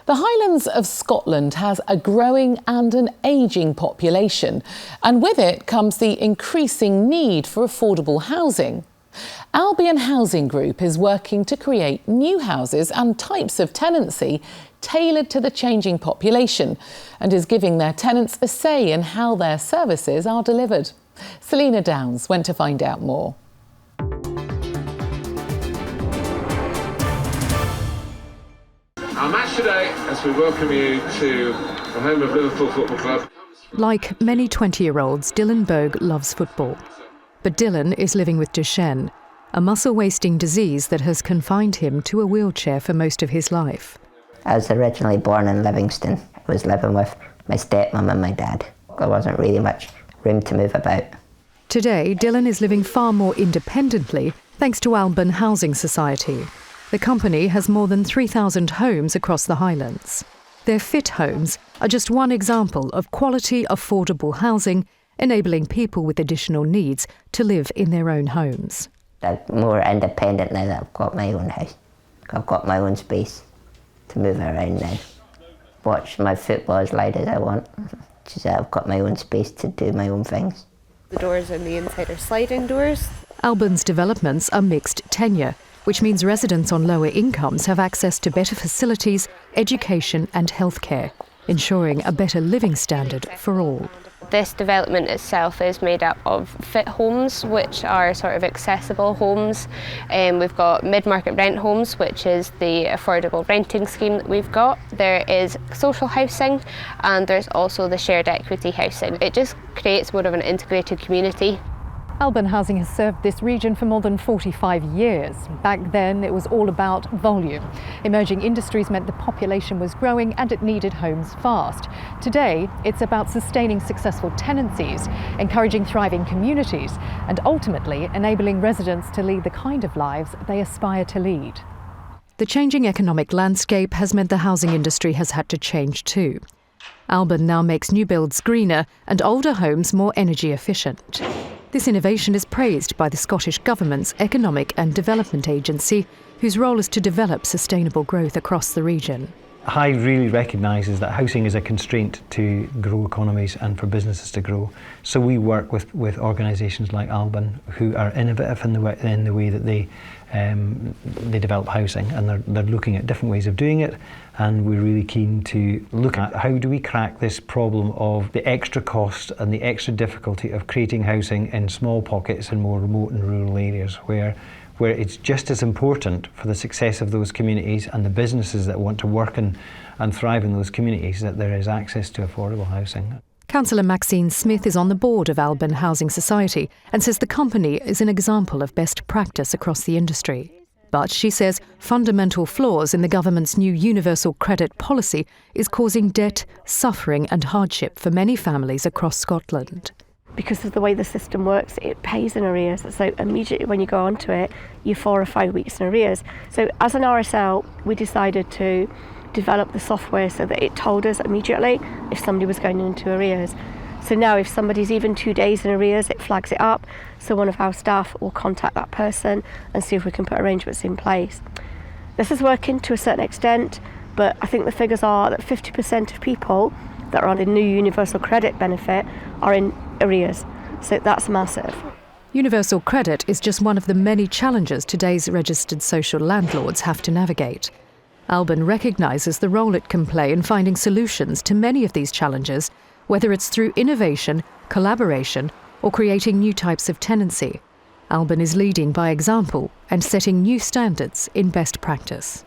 The Highlands of Scotland has a growing and an ageing population, and with it comes the increasing need for affordable housing. Albyn Housing Group is working to create new houses and types of tenancy tailored to the changing population and is giving their tenants a say in how their services are delivered. Selina Downs went to find out more. Our match today, as we welcome you to the home of Liverpool Football Club. Like many 20-year-olds, Berg loves football. But Dylan is living with Duchenne, a muscle-wasting disease that has confined him to a wheelchair for most of his life. I was originally born in Livingston. I was living with my stepmum and my dad. There wasn't really much room to move about. Today, Dylan is living far more independently thanks to Albyn Housing Society. The company has more than 3,000 homes across the Highlands. Their fit homes are just one example of quality, affordable housing, enabling people with additional needs to live in their own homes. I'm more independent now that I've got my own house. I've got my own space to move around now. Watch my football as loud as I want. Just that I've got my own space to do my own things. The doors on the inside are sliding doors. Albyn's developments are mixed tenure, which means residents on lower incomes have access to better facilities, education and healthcare, ensuring a better living standard for all. This development itself is made up of fit homes, which are sort of accessible homes. We've got mid-market rent homes, which is the affordable renting scheme that we've got. There is social housing, and there's also the shared equity housing. It just creates more of an integrated community. Albyn Housing has served this region for more than 45 years. Back then, it was all about volume. Emerging industries meant the population was growing and it needed homes fast. Today, it's about sustaining successful tenancies, encouraging thriving communities, and ultimately enabling residents to lead the kind of lives they aspire to lead. The changing economic landscape has meant the housing industry has had to change too. Albyn now makes new builds greener and older homes more energy efficient. This innovation is praised by the Scottish Government's Economic and Development Agency, whose role is to develop sustainable growth across the region. HI really recognises that housing is a constraint to grow economies and for businesses to grow. So we work with organisations like Albyn, who are innovative in the way that they develop housing, and they're looking at different ways of doing it. And we're really keen to look at how do we crack this problem of the extra cost and the extra difficulty of creating housing in small pockets in more remote and rural areas where it's just as important for the success of those communities and the businesses that want to work and thrive in those communities that there is access to affordable housing. Councillor Maxine Smith is on the board of Albyn Housing Society and says the company is an example of best practice across the industry. But she says fundamental flaws in the government's new universal credit policy is causing debt, suffering and hardship for many families across Scotland. Because of the way the system works, it pays in arrears. So immediately when you go onto it, you're 4 or 5 weeks in arrears. So as an RSL, we decided to develop the software so that it told us immediately if somebody was going into arrears. So now if somebody's even 2 days in arrears, it flags it up. So one of our staff will contact that person and see if we can put arrangements in place. This is working to a certain extent, but I think the figures are that 50% of people that are on a new universal credit benefit are in arrears. So that's massive. Universal credit is just one of the many challenges today's registered social landlords have to navigate. Albyn recognises the role it can play in finding solutions to many of these challenges, whether it's through innovation, collaboration, or creating new types of tenancy. Albyn is leading by example and setting new standards in best practice.